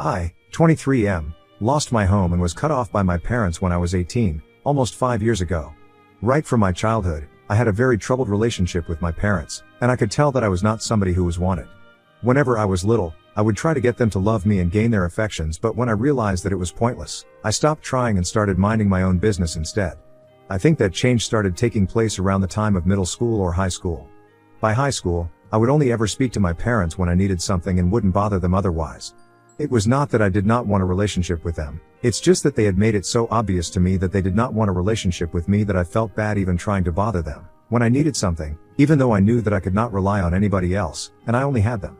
I, 23M, lost my home and was cut off by my parents when I was 18, almost 5 years ago. Right from my childhood, I had a very troubled relationship with my parents, and I could tell that I was not somebody who was wanted. Whenever I was little, I would try to get them to love me and gain their affections, but when I realized that it was pointless, I stopped trying and started minding my own business instead. I think that change started taking place around the time of middle school or high school. By high school, I would only ever speak to my parents when I needed something and wouldn't bother them otherwise. It was not that I did not want a relationship with them, it's just that they had made it so obvious to me that they did not want a relationship with me that I felt bad even trying to bother them when I needed something, even though I knew that I could not rely on anybody else, and I only had them.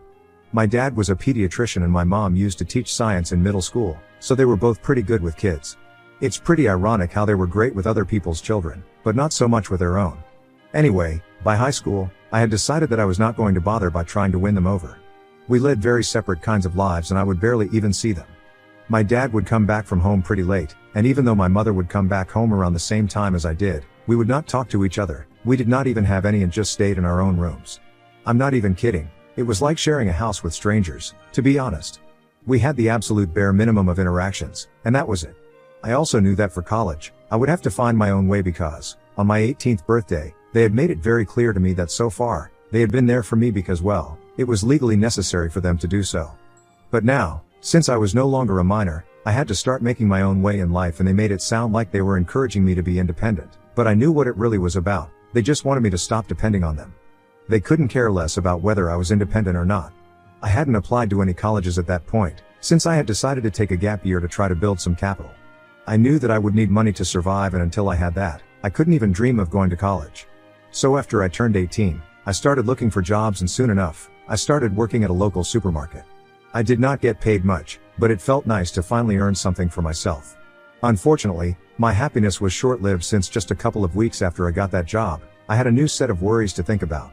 My dad was a pediatrician and my mom used to teach science in middle school, so they were both pretty good with kids. It's pretty ironic how they were great with other people's children, but not so much with their own. Anyway, by high school, I had decided that I was not going to bother by trying to win them over. We led very separate kinds of lives and I would barely even see them. My dad would come back from home pretty late, and even though my mother would come back home around the same time as I did, we would not talk to each other, we did not even have any and just stayed in our own rooms. I'm not even kidding, it was like sharing a house with strangers, to be honest. We had the absolute bare minimum of interactions, and that was it. I also knew that for college, I would have to find my own way because, on my 18th birthday, they had made it very clear to me that so far, they had been there for me because, well, it was legally necessary for them to do so. But now, since I was no longer a minor, I had to start making my own way in life and they made it sound like they were encouraging me to be independent, but I knew what it really was about, they just wanted me to stop depending on them. They couldn't care less about whether I was independent or not. I hadn't applied to any colleges at that point, since I had decided to take a gap year to try to build some capital. I knew that I would need money to survive, and until I had that, I couldn't even dream of going to college. So after I turned 18, I started looking for jobs and soon enough, I started working at a local supermarket. I did not get paid much, but it felt nice to finally earn something for myself. Unfortunately, my happiness was short-lived since just a couple of weeks after I got that job, I had a new set of worries to think about.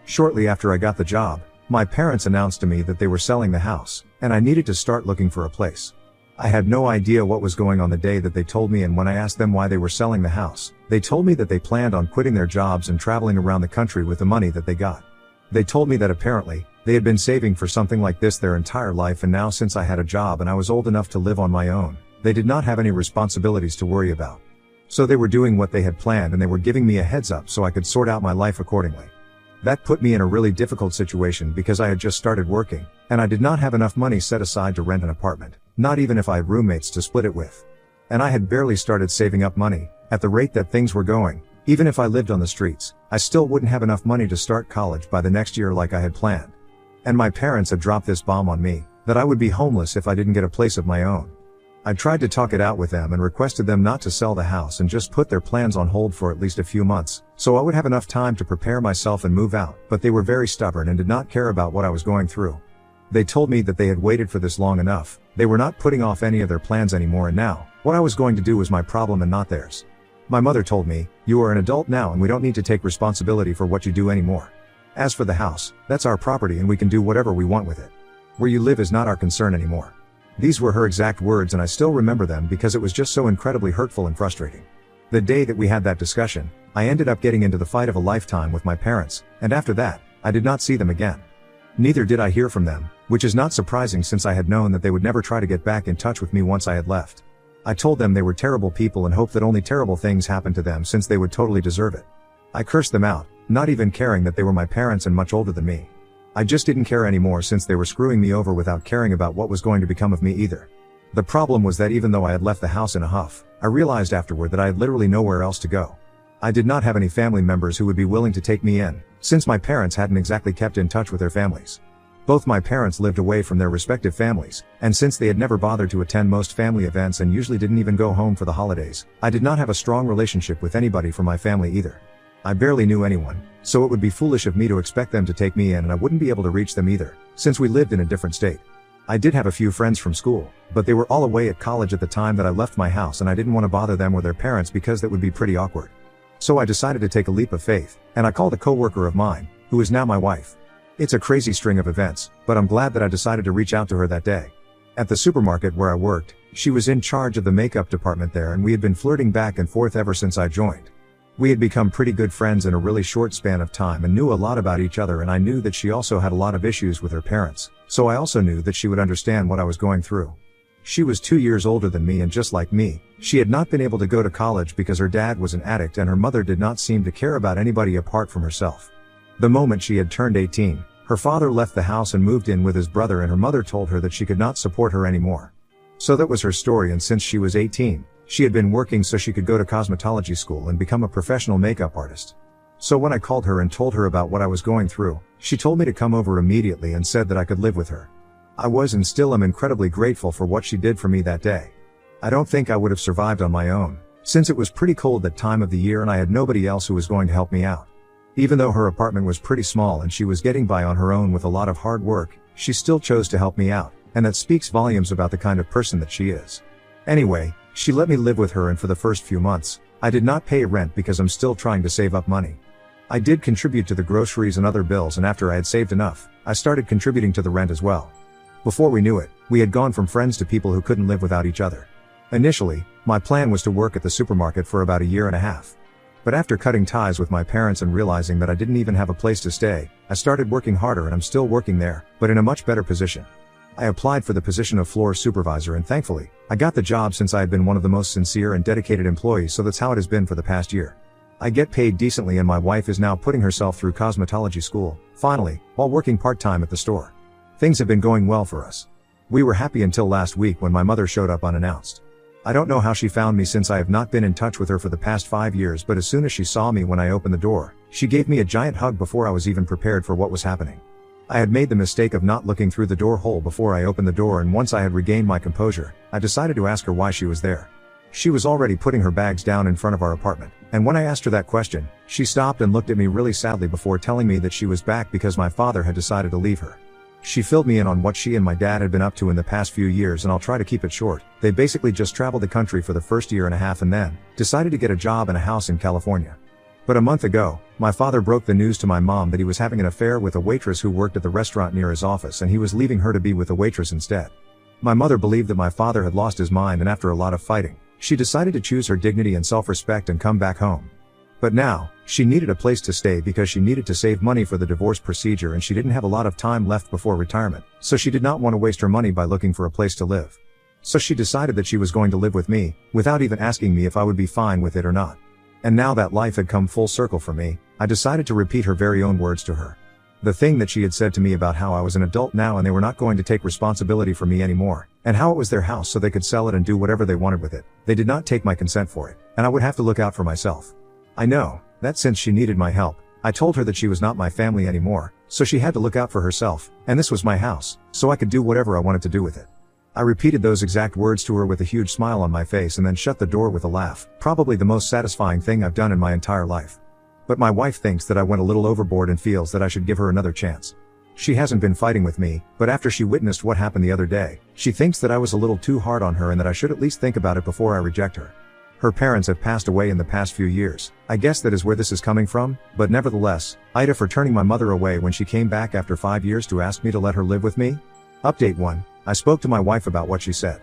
Shortly after I got the job, my parents announced to me that they were selling the house, and I needed to start looking for a place. I had no idea what was going on the day that they told me, and when I asked them why they were selling the house, they told me that they planned on quitting their jobs and traveling around the country with the money that they got. They told me that apparently, they had been saving for something like this their entire life, and now since I had a job and I was old enough to live on my own, they did not have any responsibilities to worry about. So they were doing what they had planned and they were giving me a heads up so I could sort out my life accordingly. That put me in a really difficult situation because I had just started working, and I did not have enough money set aside to rent an apartment, not even if I had roommates to split it with. And I had barely started saving up money. At the rate that things were going, even if I lived on the streets, I still wouldn't have enough money to start college by the next year like I had planned. And my parents had dropped this bomb on me, that I would be homeless if I didn't get a place of my own. I tried to talk it out with them and requested them not to sell the house and just put their plans on hold for at least a few months, so I would have enough time to prepare myself and move out, but they were very stubborn and did not care about what I was going through. They told me that they had waited for this long enough, they were not putting off any of their plans anymore, and now, what I was going to do was my problem and not theirs. My mother told me, "You are an adult now and we don't need to take responsibility for what you do anymore. As for the house, that's our property and we can do whatever we want with it. Where you live is not our concern anymore." These were her exact words and I still remember them because it was just so incredibly hurtful and frustrating. The day that we had that discussion, I ended up getting into the fight of a lifetime with my parents, and after that, I did not see them again. Neither did I hear from them, which is not surprising since I had known that they would never try to get back in touch with me once I had left. I told them they were terrible people and hoped that only terrible things happened to them since they would totally deserve it. I cursed them out, not even caring that they were my parents and much older than me. I just didn't care anymore since they were screwing me over without caring about what was going to become of me either. The problem was that even though I had left the house in a huff, I realized afterward that I had literally nowhere else to go. I did not have any family members who would be willing to take me in, since my parents hadn't exactly kept in touch with their families. Both my parents lived away from their respective families, and since they had never bothered to attend most family events and usually didn't even go home for the holidays, I did not have a strong relationship with anybody from my family either. I barely knew anyone, so it would be foolish of me to expect them to take me in, and I wouldn't be able to reach them either, since we lived in a different state. I did have a few friends from school, but they were all away at college at the time that I left my house and I didn't want to bother them or their parents because that would be pretty awkward. So I decided to take a leap of faith, and I called a coworker of mine, who is now my wife. It's a crazy string of events, but I'm glad that I decided to reach out to her that day. At the supermarket where I worked, she was in charge of the makeup department there and we had been flirting back and forth ever since I joined. We had become pretty good friends in a really short span of time and knew a lot about each other, and I knew that she also had a lot of issues with her parents, so I also knew that she would understand what I was going through. She was 2 years older than me, and just like me, she had not been able to go to college because her dad was an addict and her mother did not seem to care about anybody apart from herself. The moment she had turned 18, her father left the house and moved in with his brother, and her mother told her that she could not support her anymore. So that was her story, and since she was 18, she had been working so she could go to cosmetology school and become a professional makeup artist. So when I called her and told her about what I was going through, she told me to come over immediately and said that I could live with her. I was and still am incredibly grateful for what she did for me that day. I don't think I would have survived on my own, since it was pretty cold that time of the year and I had nobody else who was going to help me out. Even though her apartment was pretty small and she was getting by on her own with a lot of hard work, she still chose to help me out, and that speaks volumes about the kind of person that she is. Anyway, she let me live with her, and for the first few months, I did not pay rent because I'm still trying to save up money. I did contribute to the groceries and other bills, and after I had saved enough, I started contributing to the rent as well. Before we knew it, we had gone from friends to people who couldn't live without each other. Initially, my plan was to work at the supermarket for about a year and a half. But after cutting ties with my parents and realizing that I didn't even have a place to stay, I started working harder, and I'm still working there, but in a much better position. I applied for the position of floor supervisor, and thankfully, I got the job since I had been one of the most sincere and dedicated employees, so that's how it has been for the past year. I get paid decently, and my wife is now putting herself through cosmetology school, finally, while working part-time at the store. Things have been going well for us. We were happy until last week when my mother showed up unannounced. I don't know how she found me since I have not been in touch with her for the past 5 years, but as soon as she saw me when I opened the door, she gave me a giant hug before I was even prepared for what was happening. I had made the mistake of not looking through the door hole before I opened the door, and once I had regained my composure, I decided to ask her why she was there. She was already putting her bags down in front of our apartment, and when I asked her that question, she stopped and looked at me really sadly before telling me that she was back because my father had decided to leave her. She filled me in on what she and my dad had been up to in the past few years, and I'll try to keep it short. They basically just traveled the country for the first year and a half and then decided to get a job and a house in California. But a month ago, my father broke the news to my mom that he was having an affair with a waitress who worked at the restaurant near his office, and he was leaving her to be with the waitress instead. My mother believed that my father had lost his mind, and after a lot of fighting, she decided to choose her dignity and self-respect and come back home. But now, she needed a place to stay because she needed to save money for the divorce procedure, and she didn't have a lot of time left before retirement, so she did not want to waste her money by looking for a place to live. So she decided that she was going to live with me, without even asking me if I would be fine with it or not. And now that life had come full circle for me, I decided to repeat her very own words to her. The thing that she had said to me about how I was an adult now and they were not going to take responsibility for me anymore, and how it was their house so they could sell it and do whatever they wanted with it. They did not take my consent for it, and I would have to look out for myself. I know that since she needed my help, I told her that she was not my family anymore, so she had to look out for herself, and this was my house, so I could do whatever I wanted to do with it. I repeated those exact words to her with a huge smile on my face and then shut the door with a laugh, probably the most satisfying thing I've done in my entire life. But my wife thinks that I went a little overboard and feels that I should give her another chance. She hasn't been fighting with me, but after she witnessed what happened the other day, she thinks that I was a little too hard on her and that I should at least think about it before I reject her. Her parents have passed away in the past few years. I guess that is where this is coming from, but nevertheless, Ida for turning my mother away when she came back after 5 years to ask me to let her live with me. Update 1. I spoke to my wife about what she said.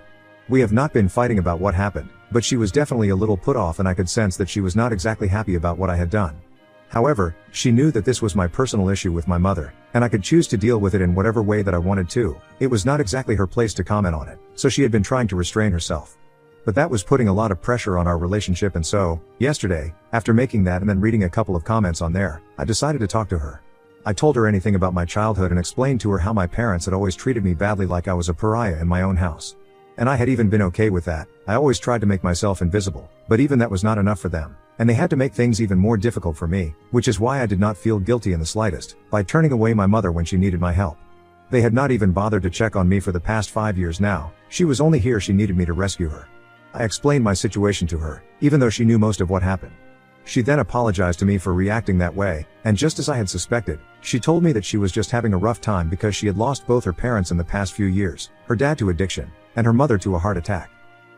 We have not been fighting about what happened, but she was definitely a little put off and I could sense that she was not exactly happy about what I had done. However, she knew that this was my personal issue with my mother, and I could choose to deal with it in whatever way that I wanted to. It was not exactly her place to comment on it, so she had been trying to restrain herself. But that was putting a lot of pressure on our relationship, and so, yesterday, after making that and then reading a couple of comments on there, I decided to talk to her. I told her anything about my childhood and explained to her how my parents had always treated me badly, like I was a pariah in my own house. And I had even been okay with that. I always tried to make myself invisible, but even that was not enough for them, and they had to make things even more difficult for me, which is why I did not feel guilty in the slightest, by turning away my mother when she needed my help. They had not even bothered to check on me for the past 5 years now. She was only here she needed me to rescue her. I explained my situation to her, even though she knew most of what happened. She then apologized to me for reacting that way, and just as I had suspected, she told me that she was just having a rough time because she had lost both her parents in the past few years, her dad to addiction, and her mother to a heart attack.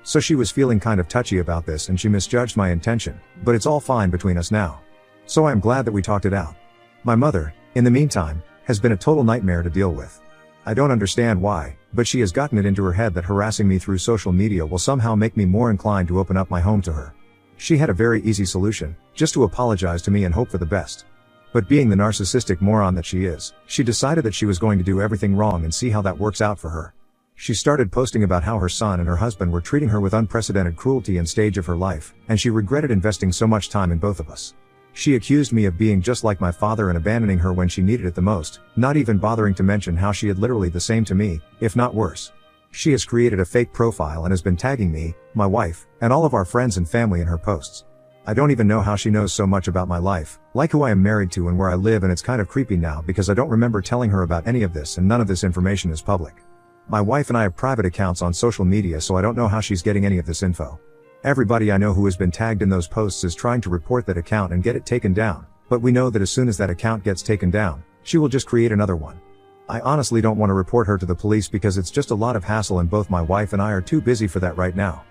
So she was feeling kind of touchy about this and she misjudged my intention, but it's all fine between us now. So I am glad that we talked it out. My mother, in the meantime, has been a total nightmare to deal with. I don't understand why, but she has gotten it into her head that harassing me through social media will somehow make me more inclined to open up my home to her. She had a very easy solution, just to apologize to me and hope for the best. But being the narcissistic moron that she is, she decided that she was going to do everything wrong and see how that works out for her. She started posting about how her son and her husband were treating her with unprecedented cruelty and stage of her life, and she regretted investing so much time in both of us. She accused me of being just like my father and abandoning her when she needed it the most, not even bothering to mention how she had literally the same to me, if not worse. She has created a fake profile and has been tagging me, my wife, and all of our friends and family in her posts. I don't even know how she knows so much about my life, like who I am married to and where I live, and it's kind of creepy now because I don't remember telling her about any of this and none of this information is public. My wife and I have private accounts on social media, so I don't know how she's getting any of this info. Everybody I know who has been tagged in those posts is trying to report that account and get it taken down, but we know that as soon as that account gets taken down, she will just create another one. I honestly don't want to report her to the police because it's just a lot of hassle and both my wife and I are too busy for that right now.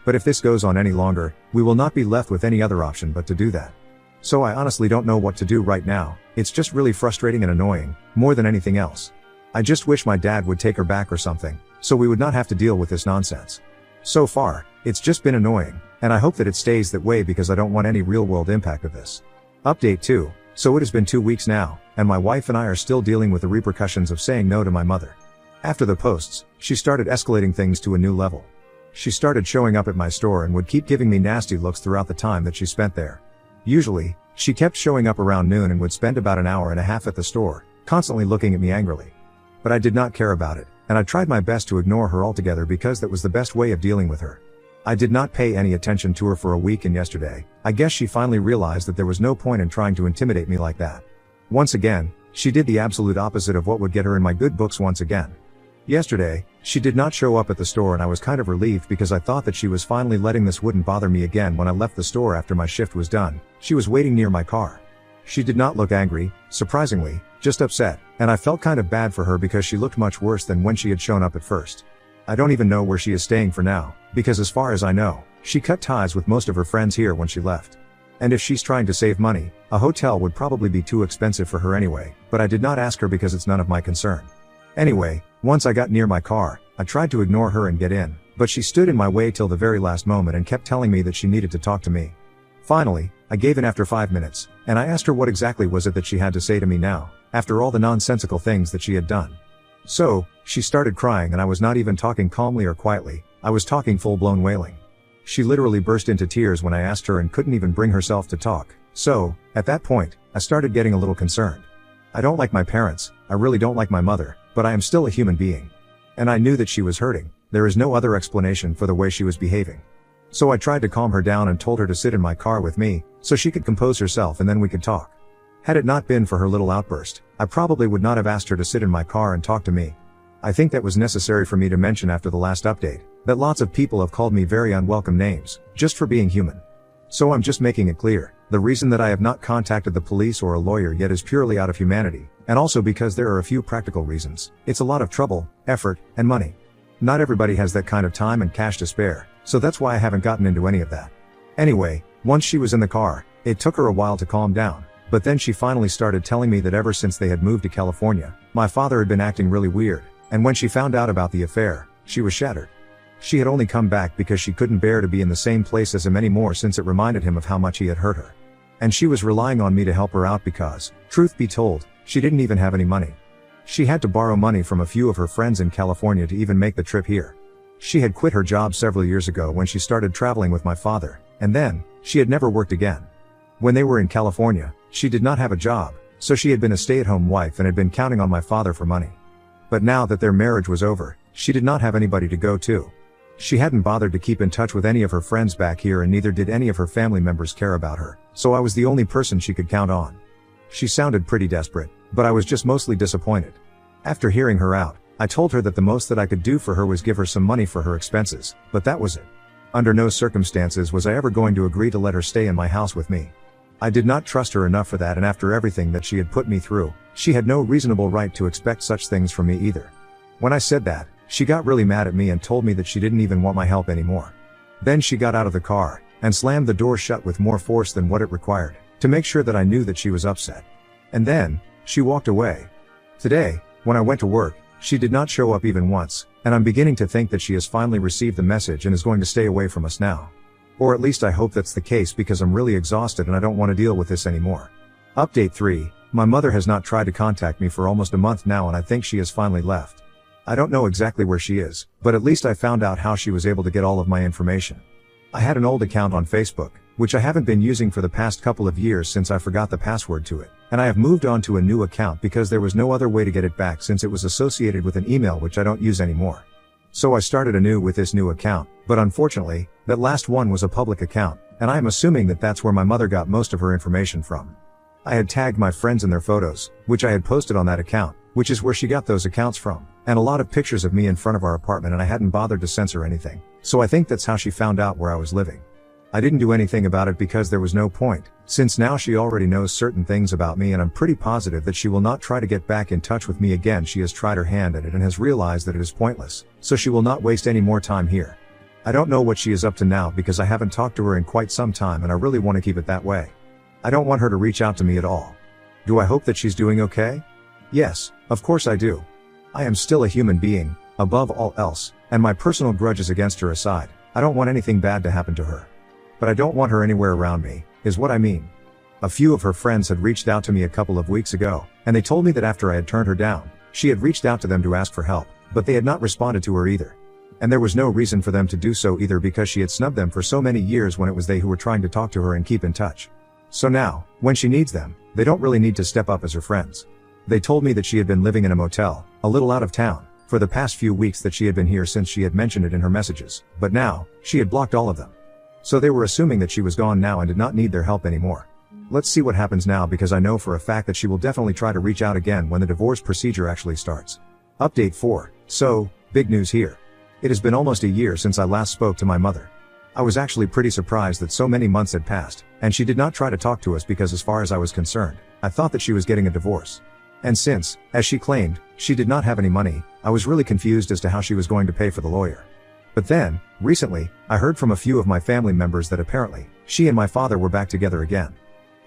But if this goes on any longer, we will not be left with any other option but to do that. So I honestly don't know what to do right now. It's just really frustrating and annoying, more than anything else. I just wish my dad would take her back or something, so we would not have to deal with this nonsense. So far, it's just been annoying, and I hope that it stays that way because I don't want any real-world impact of this. Update 2. So it has been 2 weeks now, and my wife and I are still dealing with the repercussions of saying no to my mother. After the posts, she started escalating things to a new level. She started showing up at my store and would keep giving me nasty looks throughout the time that she spent there. Usually, she kept showing up around noon and would spend about an hour and a half at the store, constantly looking at me angrily. But I did not care about it, and I tried my best to ignore her altogether because that was the best way of dealing with her. I did not pay any attention to her for a week, and yesterday, I guess she finally realized that there was no point in trying to intimidate me like that. Once again, she did the absolute opposite of what would get her in my good books once again. Yesterday, she did not show up at the store and I was kind of relieved because I thought that she was finally letting this wouldn't bother me again. When I left the store after my shift was done, she was waiting near my car. She did not look angry, surprisingly, just upset, and I felt kind of bad for her because she looked much worse than when she had shown up at first. I don't even know where she is staying for now, because as far as I know, she cut ties with most of her friends here when she left. And if she's trying to save money, a hotel would probably be too expensive for her anyway, but I did not ask her because it's none of my concern. Anyway, once I got near my car, I tried to ignore her and get in, but she stood in my way till the very last moment and kept telling me that she needed to talk to me. Finally, I gave in after 5 minutes, and I asked her what exactly was it that she had to say to me now, after all the nonsensical things that she had done. So, she started crying, and I was not even talking calmly or quietly, I was talking full-blown wailing. She literally burst into tears when I asked her and couldn't even bring herself to talk, so, at that point, I started getting a little concerned. I don't like my parents, I really don't like my mother, but I am still a human being. And I knew that she was hurting, there is no other explanation for the way she was behaving. So I tried to calm her down and told her to sit in my car with me, so she could compose herself and then we could talk. Had it not been for her little outburst, I probably would not have asked her to sit in my car and talk to me. I think that was necessary for me to mention after the last update, that lots of people have called me very unwelcome names, just for being human. So I'm just making it clear, the reason that I have not contacted the police or a lawyer yet is purely out of humanity, and also because there are a few practical reasons. It's a lot of trouble, effort, and money. Not everybody has that kind of time and cash to spare, so that's why I haven't gotten into any of that. Anyway, once she was in the car, it took her a while to calm down, but then she finally started telling me that ever since they had moved to California, my father had been acting really weird, and when she found out about the affair, she was shattered. She had only come back because she couldn't bear to be in the same place as him anymore since it reminded him of how much he had hurt her. And she was relying on me to help her out because, truth be told, she didn't even have any money. She had to borrow money from a few of her friends in California to even make the trip here. She had quit her job several years ago when she started traveling with my father, and then, she had never worked again. When they were in California, she did not have a job, so she had been a stay-at-home wife and had been counting on my father for money. But now that their marriage was over, she did not have anybody to go to. She hadn't bothered to keep in touch with any of her friends back here and neither did any of her family members care about her, so I was the only person she could count on. She sounded pretty desperate, but I was just mostly disappointed. After hearing her out, I told her that the most that I could do for her was give her some money for her expenses, but that was it. Under no circumstances was I ever going to agree to let her stay in my house with me. I did not trust her enough for that, and after everything that she had put me through, she had no reasonable right to expect such things from me either. When I said that, she got really mad at me and told me that she didn't even want my help anymore. Then she got out of the car, and slammed the door shut with more force than what it required, to make sure that I knew that she was upset. And then, she walked away. Today, when I went to work, she did not show up even once, and I'm beginning to think that she has finally received the message and is going to stay away from us now. Or at least I hope that's the case because I'm really exhausted and I don't want to deal with this anymore. Update 3. My mother has not tried to contact me for almost a month now and I think she has finally left. I don't know exactly where she is, but at least I found out how she was able to get all of my information. I had an old account on Facebook, which I haven't been using for the past couple of years since I forgot the password to it, and I have moved on to a new account because there was no other way to get it back since it was associated with an email which I don't use anymore. So I started anew with this new account, but unfortunately, that last one was a public account, and I am assuming that that's where my mother got most of her information from. I had tagged my friends in their photos, which I had posted on that account, which is where she got those accounts from, and a lot of pictures of me in front of our apartment, and I hadn't bothered to censor anything, so I think that's how she found out where I was living. I didn't do anything about it because there was no point, since now she already knows certain things about me and I'm pretty positive that she will not try to get back in touch with me again. She has tried her hand at it and has realized that it is pointless, so she will not waste any more time here. I don't know what she is up to now because I haven't talked to her in quite some time and I really want to keep it that way. I don't want her to reach out to me at all. Do I hope that she's doing okay? Yes, of course I do. I am still a human being, above all else, and my personal grudges against her aside, I don't want anything bad to happen to her. But I don't want her anywhere around me, is what I mean. A few of her friends had reached out to me a couple of weeks ago, and they told me that after I had turned her down, she had reached out to them to ask for help, but they had not responded to her either. And there was no reason for them to do so either because she had snubbed them for so many years when it was they who were trying to talk to her and keep in touch. So now, when she needs them, they don't really need to step up as her friends. They told me that she had been living in a motel, a little out of town, for the past few weeks, that she had been here since she had mentioned it in her messages, but now, she had blocked all of them. So they were assuming that she was gone now and did not need their help anymore. Let's see what happens now because I know for a fact that she will definitely try to reach out again when the divorce procedure actually starts. Update 4. So, big news here. It has been almost a year since I last spoke to my mother. I was actually pretty surprised that so many months had passed, and she did not try to talk to us because as far as I was concerned, I thought that she was getting a divorce. And since, as she claimed, she did not have any money, I was really confused as to how she was going to pay for the lawyer. But then, recently, I heard from a few of my family members that apparently, she and my father were back together again.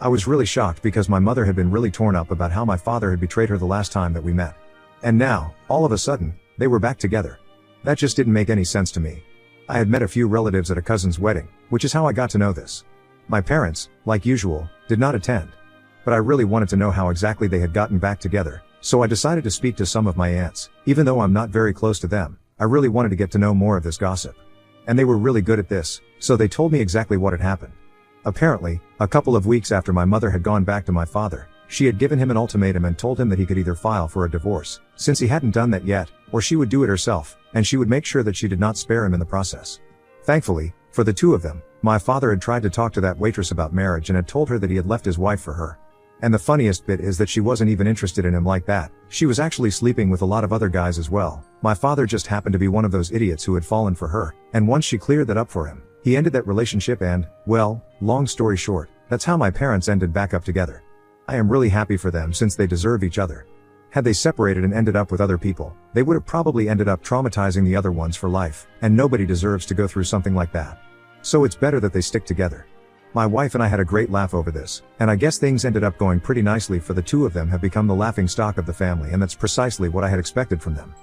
I was really shocked because my mother had been really torn up about how my father had betrayed her the last time that we met. And now, all of a sudden, they were back together. That just didn't make any sense to me. I had met a few relatives at a cousin's wedding, which is how I got to know this. My parents, like usual, did not attend. But I really wanted to know how exactly they had gotten back together, so I decided to speak to some of my aunts. Even though I'm not very close to them, I really wanted to get to know more of this gossip. And they were really good at this, so they told me exactly what had happened. Apparently, a couple of weeks after my mother had gone back to my father, she had given him an ultimatum and told him that he could either file for a divorce, since he hadn't done that yet, or she would do it herself, and she would make sure that she did not spare him in the process. Thankfully, for the two of them, my father had tried to talk to that waitress about marriage and had told her that he had left his wife for her. And the funniest bit is that she wasn't even interested in him like that. She was actually sleeping with a lot of other guys as well. My father just happened to be one of those idiots who had fallen for her, and once she cleared that up for him, he ended that relationship and, well, long story short, that's how my parents ended back up together. I am really happy for them since they deserve each other. Had they separated and ended up with other people, they would have probably ended up traumatizing the other ones for life, and nobody deserves to go through something like that. So it's better that they stick together. My wife and I had a great laugh over this, and I guess things ended up going pretty nicely for the two of them have become the laughing stock of the family, and that's precisely what I had expected from them.